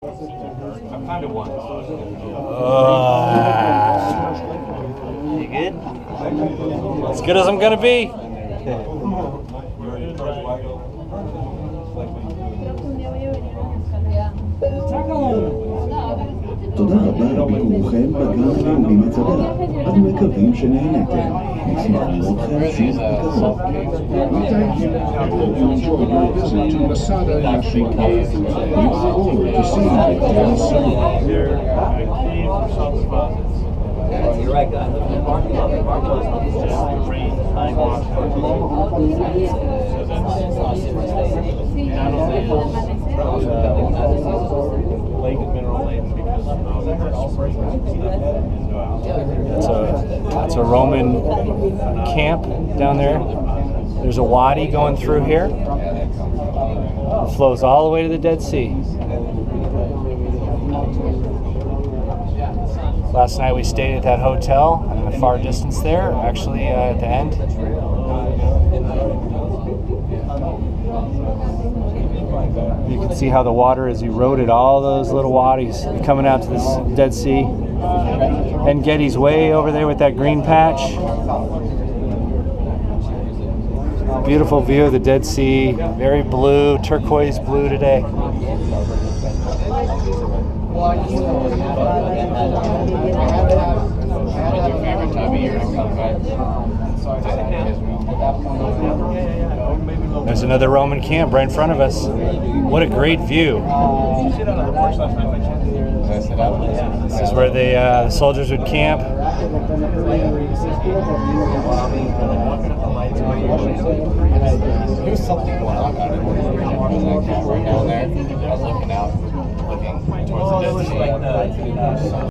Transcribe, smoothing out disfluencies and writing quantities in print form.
I found it once. You good? As good as I'm gonna be. תודה רבה על ביקורכם בגן הלאומי מצדה. אנו מקווים שנהנתם. נשמח לראותכם שוב בקרוב. You enjoyed your visit to Masada National Park. We look forward to seeing you again soon. You're right, guys. The parking lot, That's a Roman camp down there. There's a wadi going through here. It flows all the way to the Dead Sea. Last night we stayed at that hotel in the far distance there, actually at the end. You can see how the water has eroded all those little wadis coming out to this Dead Sea. And Getty's way over there with that green patch. Beautiful view of the Dead Sea, very blue, turquoise blue today. There's another Roman camp right in front of us. What a great view. This is where the soldiers would camp. There's something going on out there. Down there. I was looking out, looking towards the Dead Sea.